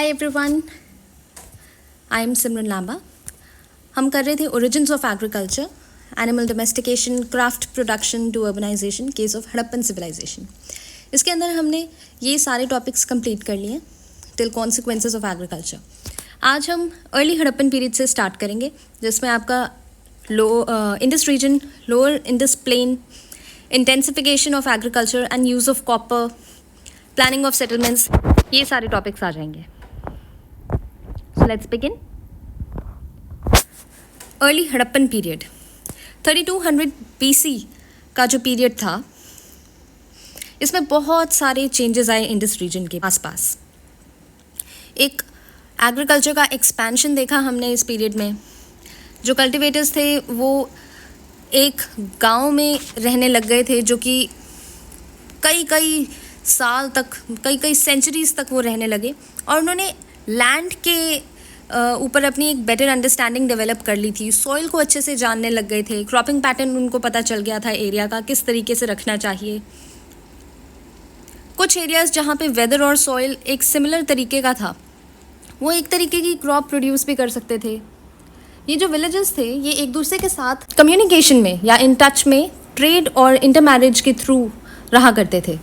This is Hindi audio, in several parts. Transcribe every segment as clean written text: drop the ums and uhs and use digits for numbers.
Hi everyone, I am Simran Lamba. हम कर रहे थे origins of agriculture, animal domestication, craft production to urbanization, case of Harappan civilization. इसके अंदर हमने ये सारे टॉपिक्स कंप्लीट कर लिए टिल कॉन्सिक्वेंसेस ऑफ एग्रीकल्चर। आज हम अर्ली हड़प्पन पीरियड से स्टार्ट करेंगे, जिसमें आपका Indus region, lower Indus plain, intensification of agriculture and use of copper, planning of settlements, ये सारे टॉपिक्स आ जाएंगे। So let's begin. Early Harappan period 3200 BC का जो पीरियड था, इसमें बहुत सारे चेंजेस आए इंडस रीजन के आसपास। एक एग्रीकल्चर का एक्सपेंशन देखा हमने इस पीरियड में। जो कल्टिवेटर्स थे वो एक गांव में रहने लग गए थे, जो कि कई कई साल तक, कई सेंचुरीज तक वो रहने लगे, और उन्होंने लैंड के ऊपर अपनी एक बेटर अंडरस्टैंडिंग डेवलप कर ली थी। सॉइल को अच्छे से जानने लग गए थे। क्रॉपिंग पैटर्न उनको पता चल गया था, एरिया का किस तरीके से रखना चाहिए। कुछ एरियाज जहाँ पे वेदर और सॉइल एक सिमिलर तरीके का था, वो एक तरीके की क्रॉप प्रोड्यूस भी कर सकते थे। ये जो विलेजेस थे, ये एक दूसरे के साथ कम्युनिकेशन में या इन टच में ट्रेड और इंटरमैरिज के थ्रू रहा करते थे।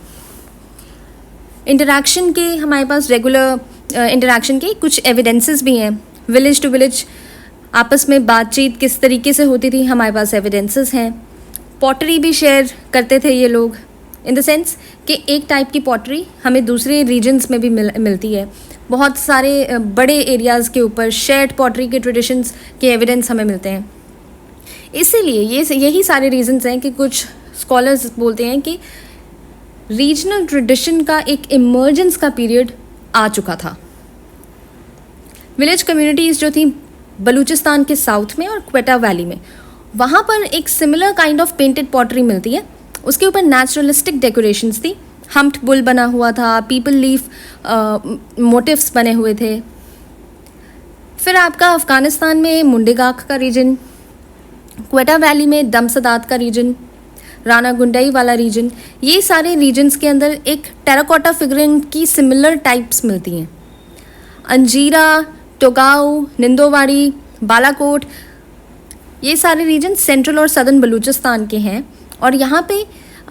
इंटरैक्शन के हमारे पास रेगुलर इंटरैक्शन के कुछ एविडेंसेस भी हैं। विलेज टू विलेज आपस में बातचीत किस तरीके से होती थी, हमारे पास एविडेंसेस हैं। पॉटरी भी शेयर करते थे ये लोग, इन द सेंस कि एक टाइप की पॉटरी हमें दूसरे रीजन्स में भी मिलती है। बहुत सारे बड़े एरियाज़ के ऊपर शेयर्ड पॉटरी के ट्रेडिशंस के एविडेंस हमें मिलते हैं। इसीलिए यही सारे रीजंस हैं कि कुछ स्कॉलर्स बोलते हैं कि रीजनल ट्रेडिशन का एक इमर्जेंस का पीरियड आ चुका था। विलेज कम्युनिटीज़ जो थी बलूचिस्तान के साउथ में और क्वेटा वैली में, वहाँ पर एक similar kind of painted pottery मिलती है। उसके ऊपर नेचुरलिस्टिक डेकोरेशंस थी। हम्प्ड बुल बना हुआ था, पीपल लीफ मोटिव्स बने हुए थे। फिर आपका अफ़गानिस्तान में मुंडेगाक का रीजन, क्वेटा वैली में दमसदात का रीजन, राना गुंडई वाला रीजन, ये सारे रीजन्स के अंदर एक टेराकोटा फिगरिंग की सिमिलर टाइप्स मिलती हैं। अंजीरा, टोगाऊ, निंदोवाड़ी, बालाकोट, ये सारे रीजन सेंट्रल और सदर्न बलूचिस्तान के हैं। और यहाँ पे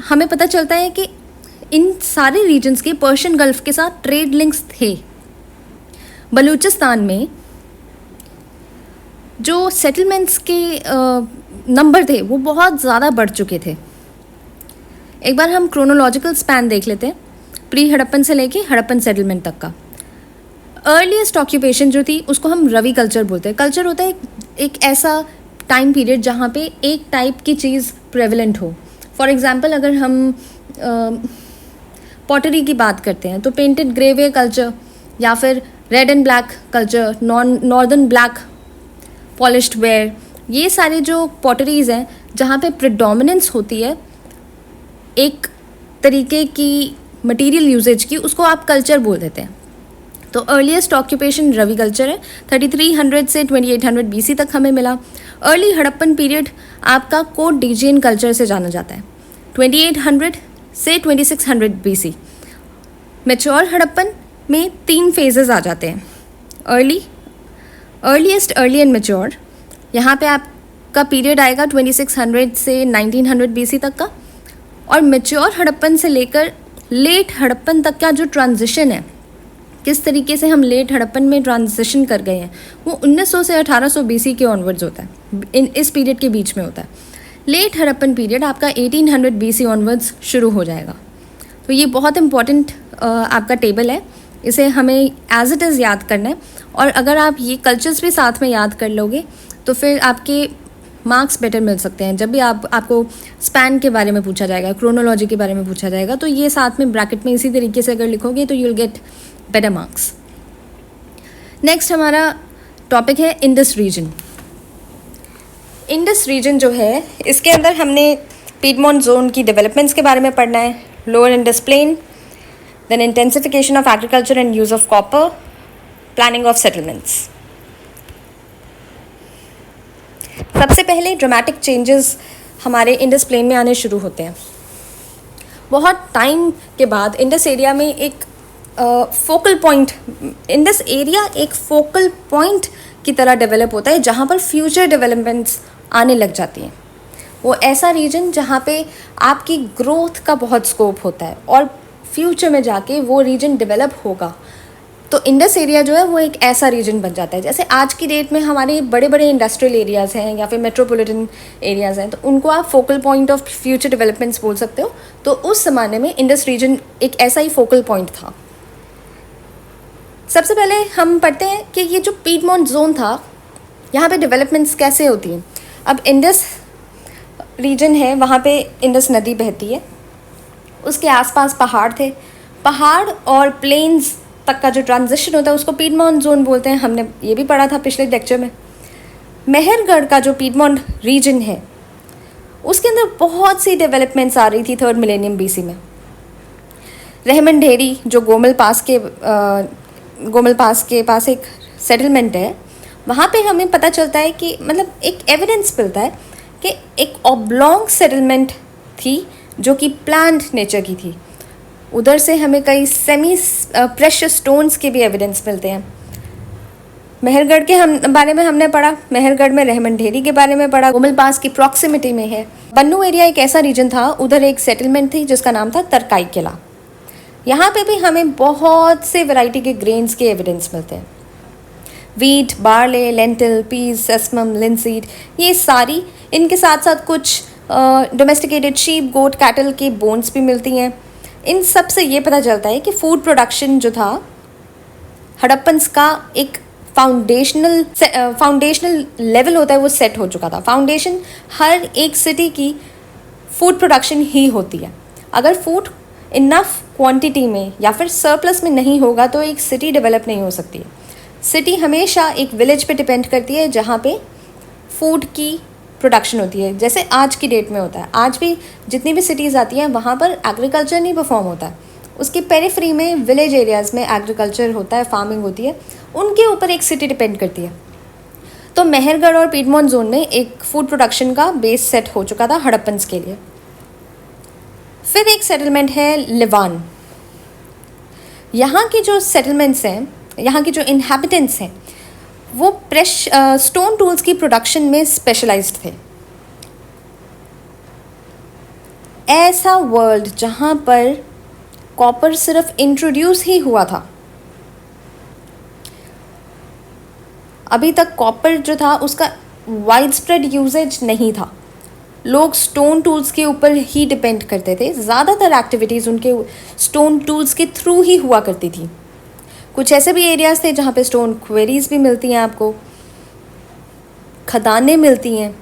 हमें पता चलता है कि इन सारे रीजन्स के पर्शियन गल्फ के साथ ट्रेड लिंक्स थे। बलूचिस्तान में जो सेटलमेंट्स के नंबर थे वो बहुत ज़्यादा बढ़ चुके थे। एक बार हम क्रोनोलॉजिकल स्पैन देख लेते हैं, प्री हड़प्पन से लेके हड़प्पन सेटलमेंट तक का। अर्लीस्ट ऑक्यूपेशन जो थी उसको हम रवि कल्चर बोलते हैं। कल्चर होता है एक ऐसा टाइम पीरियड जहाँ पे एक टाइप की चीज़ प्रेवलेंट हो। फॉर एग्जांपल अगर हम पॉटरी की बात करते हैं तो पेंटेड ग्रेवे कल्चर, या फिर red and black culture, northern black polished where, ये सारे जो पॉटरीज़ हैं जहाँ पे प्रिडोमिनेंस होती है एक तरीके की मटेरियल यूजेज की, उसको आप कल्चर बोल देते हैं। तो अर्लीस्ट ऑक्यूपेशन रवि कल्चर है। 3300 से 2800 BC तक हमें मिला। अर्ली हड़प्पन पीरियड आपका कोट डिजियन कल्चर से जाना जाता है। 2800 से 2600 BC। मैच्योर हड़प्पन में 3 फेजेस आ जाते हैं। Earliest, early and mature. यहाँ पे आपका पीरियड आएगा 2600 से 1900 BC तक का। और मैच्योर हड़प्पन से लेकर लेट हड़प्पन तक का जो ट्रांजिशन है, किस तरीके से हम लेट हड़प्पन में ट्रांजिशन कर गए हैं, वो 1900 से 1800 BC के ऑनवर्ड्स होता है। इस पीरियड के बीच में होता है। लेट हड़प्पन पीरियड आपका 1800 BC ऑनवर्ड्स शुरू हो जाएगा। तो ये बहुत इंपॉर्टेंट आपका टेबल है, इसे हमें एज इट इज़ याद करना है। और अगर आप ये कल्चर्स भी साथ में याद कर लोगे तो फिर आपके मार्क्स बेटर मिल सकते हैं। जब भी आपको स्पैन के बारे में पूछा जाएगा, क्रोनोलॉजी के बारे में पूछा जाएगा, तो ये साथ में ब्रैकेट में इसी तरीके से अगर लिखोगे तो you will get better marks. Next हमारा टॉपिक है इंडस रीजन। इंडस रीजन जो है, इसके अंदर हमने पीडमोंट जोन की डेवलपमेंट्स के बारे में पढ़ना है। Lower Indus plain, then intensification of agriculture and use of copper, planning of settlements. सबसे पहले ड्रामेटिक चेंजेस हमारे इंडस प्लेन में आने शुरू होते हैं। बहुत टाइम के बाद इंडस एरिया में एक फोकल पॉइंट, इंडस एरिया एक फोकल पॉइंट की तरह डेवलप होता है जहाँ पर फ्यूचर डेवलपमेंट्स आने लग जाती हैं। वो ऐसा रीजन जहाँ पे आपकी ग्रोथ का बहुत स्कोप होता है और फ्यूचर में जाके वो रीजन डेवलप होगा। तो इंडस एरिया जो है वो एक ऐसा रीजन बन जाता है। जैसे आज की डेट में हमारे बड़े बड़े इंडस्ट्रियल एरियाज़ हैं या फिर मेट्रोपॉलिटन एरियाज़ हैं, तो उनको आप focal point of future developments बोल सकते हो। तो उस ज़माने में इंडस रीजन एक ऐसा ही फोकल पॉइंट था। सबसे पहले हम पढ़ते हैं कि ये जो पीडमोंट जोन था, यहाँ पे डेवलपमेंट्स कैसे होती हैं। अब इंडस रीजन है, वहाँ पे इंडस नदी बहती है, उसके आसपास पहाड़ थे। पहाड़ और प्लेन्स तक का जो ट्रांजिशन होता है उसको पीडमोंट जोन बोलते हैं। हमने ये भी पढ़ा था पिछले लेक्चर में। मेहरगढ़ का जो पीडमोंट रीजन है उसके अंदर बहुत सी डेवलपमेंट्स आ रही थी 3rd मिलेनियम बीसी में। रहमनढेरी जो गोमल पास के पास एक सेटलमेंट है, वहाँ पे हमें पता चलता है कि मतलब एक एविडेंस मिलता है कि एक ऑब्लॉन्ग सेटलमेंट थी जो कि प्लान्ड नेचर की थी। उधर से हमें कई सेमी प्रेशियस स्टोन्स के भी एविडेंस मिलते हैं। मेहरगढ़ के बारे में हमने पढ़ा, मेहरगढ़ में रहमनढेरी के बारे में पढ़ा, गोमल पास की प्रॉक्सिमिटी में है। बन्नू एरिया एक ऐसा रीजन था, उधर एक सेटलमेंट थी जिसका नाम था तरकाई किला। यहाँ पे भी हमें बहुत से वैरायटी के ग्रेन्स के एविडेंस मिलते हैं। Wheat, barley, lentil, peas, sesamum, linseed, ये सारी, इनके साथ साथ कुछ डोमेस्टिकेटेड शीप, गोट, कैटल की बोन्स भी मिलती हैं। इन सब से ये पता चलता है कि फूड प्रोडक्शन जो था हड़प्पन्स का एक फाउंडेशनल लेवल होता है वो सेट हो चुका था। फाउंडेशन हर एक सिटी की फूड प्रोडक्शन ही होती है। अगर फूड इनफ क्वांटिटी में या फिर सरप्लस में नहीं होगा तो एक सिटी डेवलप नहीं हो सकती है। सिटी हमेशा एक विलेज पे डिपेंड करती है जहाँ पे फूड की प्रोडक्शन होती है। जैसे आज की डेट में होता है, आज भी जितनी भी सिटीज़ आती हैं वहाँ पर एग्रीकल्चर नहीं परफॉर्म होता है, उसकी पेरिफेरी में विलेज एरियाज़ में एग्रीकल्चर होता है, फार्मिंग होती है, उनके ऊपर एक सिटी डिपेंड करती है। तो मेहरगढ़ और पीडमोंट जोन में एक फूड प्रोडक्शन का बेस सेट हो चुका था हड़प्पन्स के लिए। फिर एक सेटलमेंट है लिवान। यहाँ की जो सेटलमेंट्स हैं, यहाँ की जो इन्हेबिटेंट्स हैं, वो स्टोन टूल्स की प्रोडक्शन में स्पेशलाइज्ड थे। ऐसा वर्ल्ड जहाँ पर कॉपर सिर्फ इंट्रोड्यूस ही हुआ था। अभी तक कॉपर जो था उसका वाइड स्प्रेड यूजेज नहीं था। लोग स्टोन टूल्स के ऊपर ही डिपेंड करते थे। ज़्यादातर एक्टिविटीज़ उनके स्टोन टूल्स के थ्रू ही हुआ करती थी। कुछ ऐसे भी एरियाज़ थे जहाँ पे स्टोन क्वेरीज भी मिलती हैं, आपको खदानें मिलती हैं,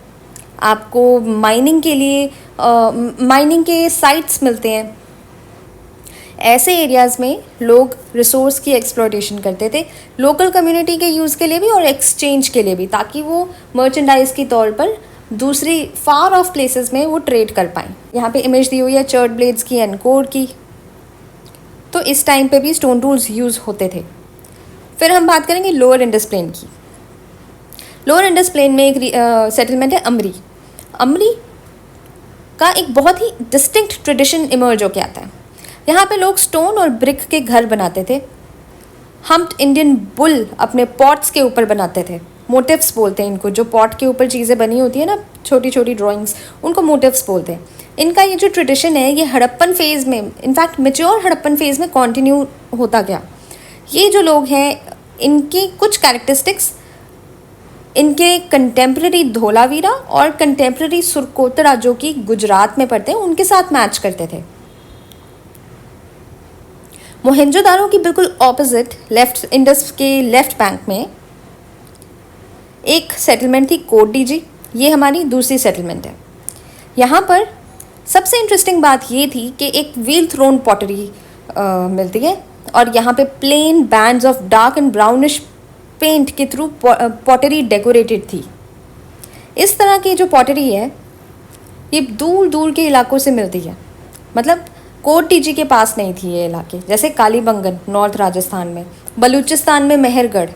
आपको माइनिंग के लिए माइनिंग के साइट्स मिलते हैं। ऐसे एरियाज़ में लोग रिसोर्स की एक्सप्लॉयटेशन करते थे, लोकल कम्युनिटी के यूज़ के लिए भी और एक्सचेंज के लिए भी, ताकि वो मर्चेंडाइज के तौर पर दूसरी फार ऑफ प्लेसेस में वो ट्रेड कर पाएँ। यहाँ पे इमेज दी हुई है चर्ट ब्लेड्स की, एनकोर की। तो इस टाइम पे भी स्टोन टूल्स यूज़ होते थे। फिर हम बात करेंगे लोअर इंडस प्लेन की। लोअर इंडस प्लेन में एक सेटलमेंट है अमरी। अमरी का एक बहुत ही डिस्टिंक्ट ट्रेडिशन इमर्ज होके आता है। यहाँ पे लोग स्टोन और ब्रिक के घर बनाते थे। हम्प्ड इंडियन बुल अपने पॉट्स के ऊपर बनाते थे। मोटिव्स बोलते हैं इनको, जो पॉट के ऊपर चीज़ें बनी होती है ना, छोटी छोटी ड्राइंग्स, उनको मोटिव्स बोलते हैं। इनका ये जो ट्रेडिशन है ये हड़प्पन फेज़ में, इनफैक्ट मेच्योर हड़प्पन फेज़ में कंटिन्यू होता गया। ये जो लोग हैं इनकी कुछ कैरेक्टरिस्टिक्स इनके कंटेम्प्रेरी धोलावीरा और कंटेम्प्रेरी सुरकोतरा जो कि गुजरात में पड़ते हैं उनके साथ मैच करते थे। मोहेंजोदारो की बिल्कुल ऑपोजिट लेफ्ट इंडस के लेफ्ट बैंक में एक सेटलमेंट थी कोडडीजी। ये हमारी दूसरी सेटलमेंट है। यहाँ पर सबसे इंटरेस्टिंग बात ये थी कि एक व्हील थ्रोन पॉटरी मिलती है और यहाँ पे plain bands of dark and brownish paint के थ्रू पॉटरी डेकोरेटेड थी। इस तरह की जो पॉटरी है ये दूर दूर के इलाकों से मिलती है। मतलब कोडडीजी के पास नहीं थी ये इलाके, जैसे कालीबंगन नॉर्थ राजस्थान में, बलूचिस्तान में मेहरगढ़,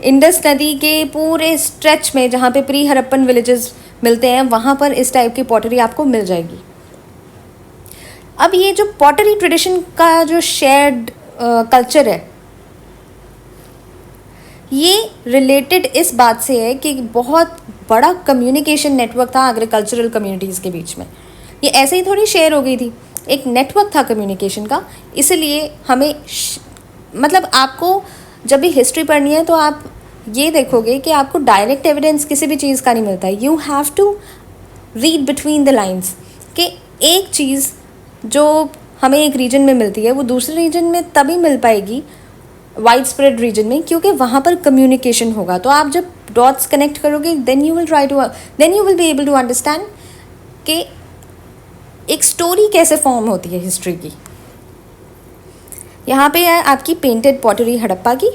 इंडस नदी के पूरे स्ट्रेच में जहाँ पे प्री हड़प्पन विलेजेस मिलते हैं वहाँ पर इस टाइप की पॉटरी आपको मिल जाएगी। अब ये जो पॉटरी ट्रेडिशन का जो शेयर्ड कल्चर है, ये रिलेटेड इस बात से है कि बहुत बड़ा कम्युनिकेशन नेटवर्क था एग्रीकल्चरल कम्युनिटीज़ के बीच में। ये ऐसे ही थोड़ी शेयर हो गई थी, एक नेटवर्क था कम्युनिकेशन का। इसलिए हमें मतलब आपको जब भी हिस्ट्री पढ़नी है तो आप ये देखोगे कि आपको डायरेक्ट एविडेंस किसी भी चीज़ का नहीं मिलता है। You have to read between the lines कि एक चीज़ जो हमें एक रीजन में मिलती है वो दूसरे रीजन में तभी मिल पाएगी, वाइड स्प्रेड रीजन में, क्योंकि वहाँ पर कम्युनिकेशन होगा। तो आप जब डॉट्स कनेक्ट करोगे then you will be able to understand कि एक स्टोरी कैसे फॉर्म होती है हिस्ट्री की। यहाँ पे है आपकी पेंटेड पॉटरी हड़प्पा की।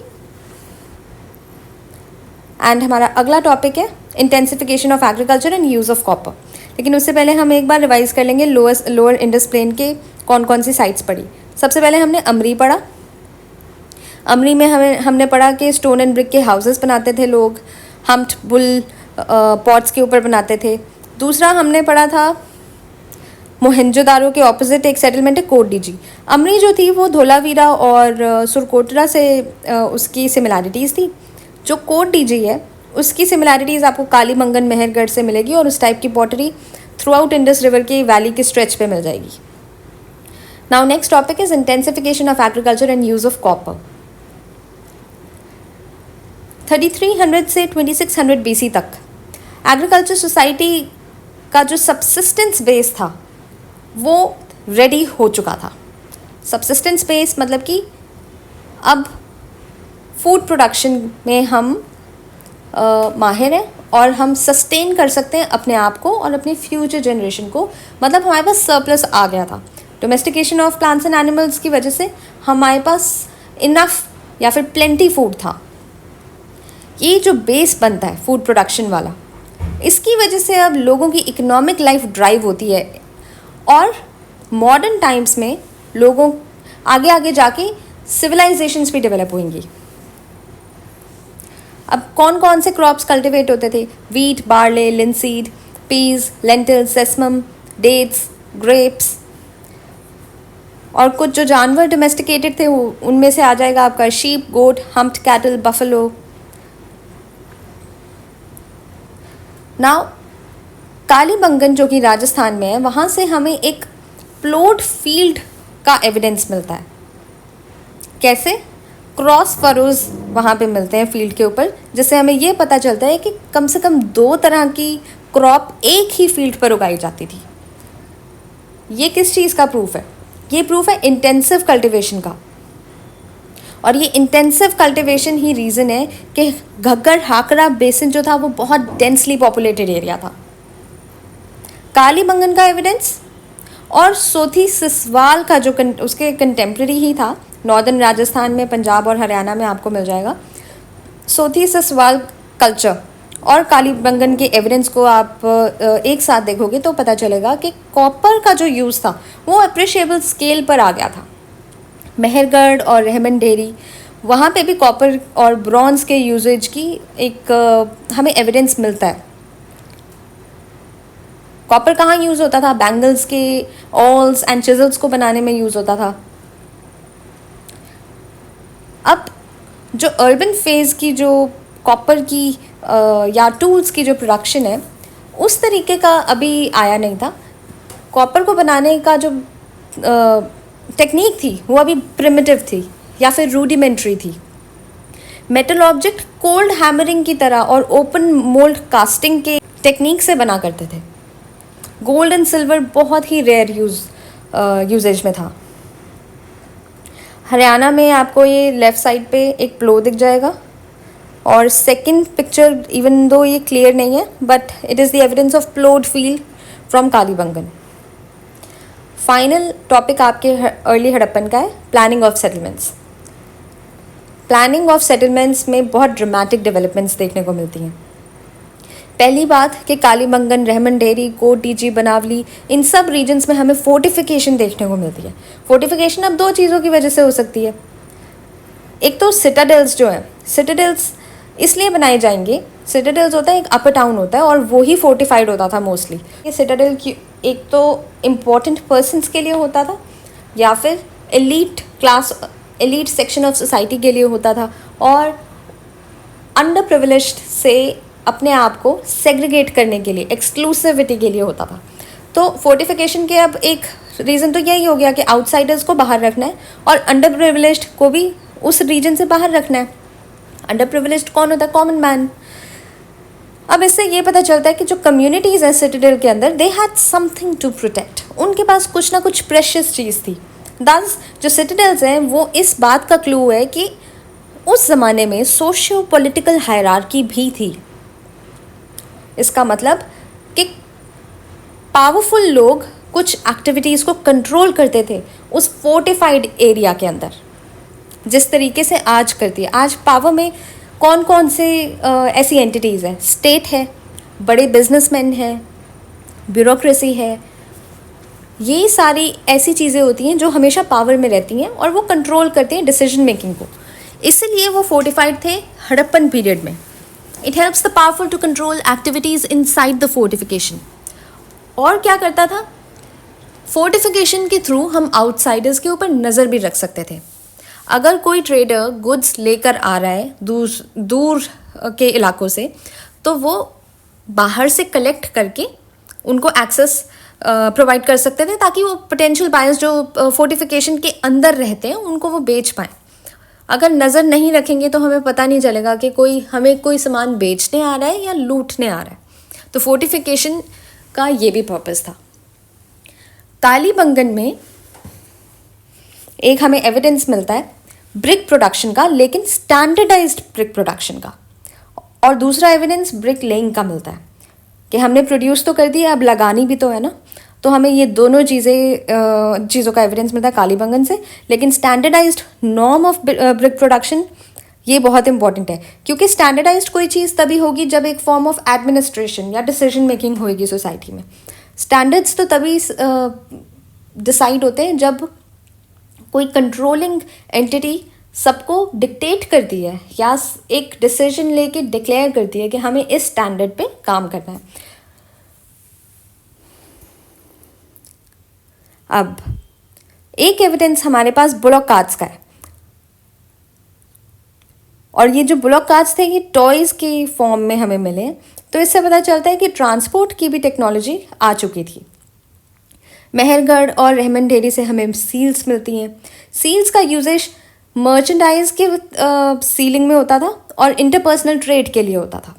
एंड हमारा अगला टॉपिक है intensification of agriculture and use of copper. लेकिन उससे पहले हम एक बार रिवाइज कर लेंगे लोअर इंडस प्लेन के कौन कौन सी साइट्स पढ़ी। सबसे पहले हमने अमरी पढ़ा। अमरी में हमने पढ़ा कि स्टोन एंड ब्रिक के हाउसेस बनाते थे लोग, हम्प्ड बुल पॉट्स के ऊपर बनाते थे। दूसरा हमने पढ़ा था मोहनजोदारो के ऑपोजिट एक सेटलमेंट है कोटडीजी। अमरी जो थी वो धोलावीरा और सुरकोटरा से उसकी सिमिलैरिटीज़ थी। जो कोटडीजी है उसकी सिमिलैरिटीज़ आपको कालीबंगन मेहरगढ़ से मिलेगी और उस टाइप की pottery through out Indus river की वैली के स्ट्रेच पे मिल जाएगी। Now next topic is intensification of agriculture and use of copper. 3300 से 2600 BC तक एग्रीकल्चर सोसाइटी का जो सबसिस्टेंस बेस था वो रेडी हो चुका था। सबसिस्टेंस बेस मतलब कि अब फूड प्रोडक्शन में हम माहिर हैं और हम सस्टेन कर सकते हैं अपने आप को और अपनी फ्यूचर जनरेशन को। मतलब हमारे पास सरप्लस आ गया था। Domestication of plants and animals की वजह से हमारे पास इनफ या फिर प्लेंटी फूड था। ये जो बेस बनता है फूड प्रोडक्शन वाला, इसकी वजह से अब लोगों की इकोनॉमिक लाइफ ड्राइव होती है और मॉडर्न टाइम्स में लोगों आगे आगे जाके सिविलाइजेशंस भी डेवलप होंगी। अब कौन कौन से क्रॉप्स कल्टिवेट होते थे? Wheat, barley, linseed, peas, lentils, sesamum, dates, grapes. और कुछ जो जानवर डोमेस्टिकेटेड थे उनमें से आ जाएगा आपका sheep, goat, humped cattle, buffalo. Now Kalibangan जो कि राजस्थान में है, वहाँ से हमें एक प्लॉट फील्ड का एविडेंस मिलता है। कैसे? क्रॉस फरोज वहाँ पे मिलते हैं फील्ड के ऊपर, जिससे हमें ये पता चलता है कि कम से कम 2 तरह की क्रॉप एक ही फील्ड पर उगाई जाती थी। ये किस चीज़ का प्रूफ है? ये प्रूफ है इंटेंसिव कल्टिवेशन का। और ये इंटेंसिव कल्टिवेशन ही रीज़न है कि घग्गर हाकरा बेसिन जो था वो बहुत डेंसली पॉपुलेटेड एरिया था। कालीबंगन का एविडेंस और सोथी सिसवाल का जो उसके कंटेम्प्रेरी ही था, नॉर्दर्न राजस्थान में, पंजाब और हरियाणा में आपको मिल जाएगा। सोथी सिसवाल कल्चर और कालीबंगन के एविडेंस को आप एक साथ देखोगे तो पता चलेगा कि कॉपर का जो यूज़ था वो अप्रिशिएबल स्केल पर आ गया था। मेहरगढ़ और रहमनडेरी, वहाँ पे भी कॉपर और ब्रॉन्ज के यूजेज की एक हमें एविडेंस मिलता है। कॉपर कहाँ यूज़ होता था? बैंगल्स के ऑल्स एंड चिजल्स को बनाने में यूज़ होता था। अब जो अर्बन फेज़ की जो कॉपर की या टूल्स की जो प्रोडक्शन है, उस तरीके का अभी आया नहीं था। कॉपर को बनाने का जो टेक्निक थी वो अभी प्रिमिटिव थी या फिर रूडिमेंट्री थी। मेटल ऑब्जेक्ट कोल्ड हैमरिंग की तरह और ओपन मोल्ड कास्टिंग के टेक्निक से बना करते थे। गोल्ड एंड सिल्वर बहुत ही रेयर यूजेज में था। हरियाणा में आपको ये लेफ़्ट साइड पे एक प्लो दिख जाएगा और सेकंड पिक्चर इवन दो ये क्लियर नहीं है but it is the evidence of प्लोड field from Kalibangan. Final topic आपके अर्ली हड़प्पन का है planning of settlements. Planning of settlements में बहुत ड्रामेटिक डेवलपमेंट्स देखने को मिलती हैं। पहली बात कि कालीबंगन, रहमनडेरी, कोटडीजी, बनावली, इन सब रीजन्स में हमें फोर्टिफिकेशन देखने को मिलती है। फोर्टिफिकेशन अब 2 चीज़ों की वजह से हो सकती है। एक तो सिटाडेल्स जो है, सिटाडेल्स इसलिए बनाए जाएंगे। सिटाडेल्स होता है एक अपर टाउन होता है और वो ही फोर्टिफाइड होता था मोस्टली। ये सिटाडेल की एक तो इम्पॉर्टेंट पर्सनस के लिए होता था या फिर elite class, elite section of society के लिए होता था, और अंडर प्रिविलेज्ड से अपने आप को सेग्रीगेट करने के लिए, एक्सक्लूसिविटी के लिए होता था। तो फोर्टिफिकेशन के अब एक रीज़न तो यही हो गया कि आउटसाइडर्स को बाहर रखना है और अंडर प्रिविलेज्ड को भी उस रीजन से बाहर रखना है। अंडर प्रिविलेज्ड कौन होता है? Common man. अब इससे ये पता चलता है कि जो कम्युनिटीज़ हैं सिटाडेल के अंदर, they had something to protect. उनके पास कुछ ना कुछ प्रेशियस चीज़ थी। दस जो सिटाडेल्स हैं वो इस बात का क्लू है कि उस ज़माने में सोशियो पॉलिटिकल हायरार्की भी थी। इसका मतलब कि पावरफुल लोग कुछ एक्टिविटीज़ को कंट्रोल करते थे उस फोर्टिफाइड एरिया के अंदर, जिस तरीके से आज करती है। आज पावर में कौन कौन से ऐसी एंटिटीज़ हैं? स्टेट है, बड़े बिजनेसमैन हैं, ब्यूरोक्रेसी है। ये सारी ऐसी चीज़ें होती हैं जो हमेशा पावर में रहती हैं और वो कंट्रोल करते हैं डिसीजन मेकिंग को। इसलिए वो फोर्टिफाइड थे हड़प्पन पीरियड में। It helps the powerful to control activities inside the fortification. और क्या करता था? फोर्टिफिकेशन के थ्रू हम आउटसाइडर्स के ऊपर नज़र भी रख सकते थे। अगर कोई ट्रेडर गुड्स लेकर आ रहा है दूर के इलाकों से, तो वो बाहर से कलेक्ट करके उनको एक्सेस प्रोवाइड कर सकते थे, ताकि वो पोटेंशियल बायर्स जो फोर्टिफिकेशन के अंदर रहते हैं उनको वो बेच पाएँ। अगर नज़र नहीं रखेंगे तो हमें पता नहीं चलेगा कि हमें कोई सामान बेचने आ रहा है या लूटने आ रहा है। तो फोर्टिफिकेशन का ये भी पर्पस था। कालीबंगन में एक हमें एविडेंस मिलता है ब्रिक प्रोडक्शन का, लेकिन स्टैंडर्डाइज्ड ब्रिक प्रोडक्शन का, और दूसरा एविडेंस ब्रिक लेइंग का मिलता है कि हमने प्रोड्यूस तो कर दिया, अब लगानी भी तो है ना। तो हमें ये दोनों चीज़ों का एविडेंस मिलता है कालीबंगन से। लेकिन standardized norm of brick production ये बहुत इंपॉर्टेंट है, क्योंकि स्टैंडर्डाइज्ड कोई चीज़ तभी होगी जब एक फॉर्म ऑफ एडमिनिस्ट्रेशन या डिसीजन मेकिंग होगी सोसाइटी में। स्टैंडर्ड्स तो तभी डिसाइड होते हैं जब कोई कंट्रोलिंग एंटिटी सबको डिक्टेट करती है या एक डिसीजन लेके डिक्लेयर करती है कि हमें इस स्टैंडर्ड पे काम करना है। अब एक एविडेंस हमारे पास बुलॉक कार्ट्स का है, और ये जो बुलॉक कार्ट्स थे ये टॉयज़ की फॉर्म में हमें मिले। तो इससे पता चलता है कि ट्रांसपोर्ट की भी टेक्नोलॉजी आ चुकी थी। मेहरगढ़ और रहमन डेरी से हमें सील्स मिलती हैं। सील्स का यूजेज मर्चेंडाइज के सीलिंग में होता था और इंटरपर्सनल ट्रेड के लिए होता था।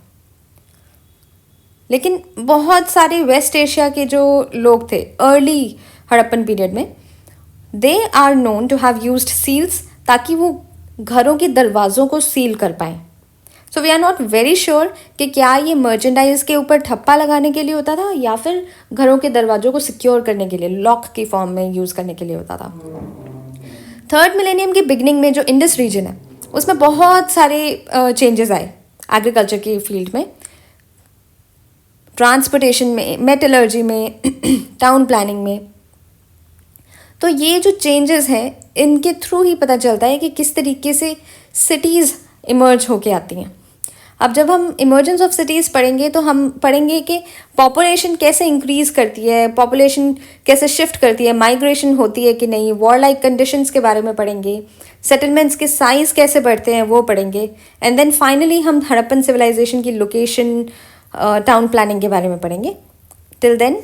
लेकिन बहुत सारे वेस्ट एशिया के जो लोग थे अर्ली हड़प्पन पीरियड में, they are known to have used seals, ताकि वो घरों के दरवाज़ों को सील कर पाएँ। So we are not very sure कि क्या ये मर्चेंडाइज के ऊपर ठप्पा लगाने के लिए होता था या फिर घरों के दरवाज़ों को सिक्योर करने के लिए, लॉक की फॉर्म में यूज़ करने के लिए होता था। थर्ड मिलेनियम की बिगनिंग में जो इंडस रीजन है उसमें बहुत सारे चेंजेस आए एग्रीकल्चर की फील्ड में, ट्रांसपोर्टेशन में, मेटलर्जी में, टाउन प्लानिंग में। तो ये जो चेंजेस हैं इनके थ्रू ही पता चलता है कि किस तरीके से सिटीज़ इमर्ज होके आती हैं। अब जब हम इमर्जेंस ऑफ सिटीज़ पढ़ेंगे तो हम पढ़ेंगे कि पॉपुलेशन कैसे इंक्रीज़ करती है, पॉपुलेशन कैसे शिफ्ट करती है, माइग्रेशन होती है कि नहीं, वॉर लाइक कंडीशंस के बारे में पढ़ेंगे, सेटलमेंट्स के साइज़ कैसे बढ़ते हैं वो पढ़ेंगे, एंड देन फाइनली हम हड़प्पन सिविलाइजेशन की लोकेशन, टाउन प्लानिंग के बारे में पढ़ेंगे। Till then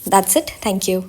that's it, thank you.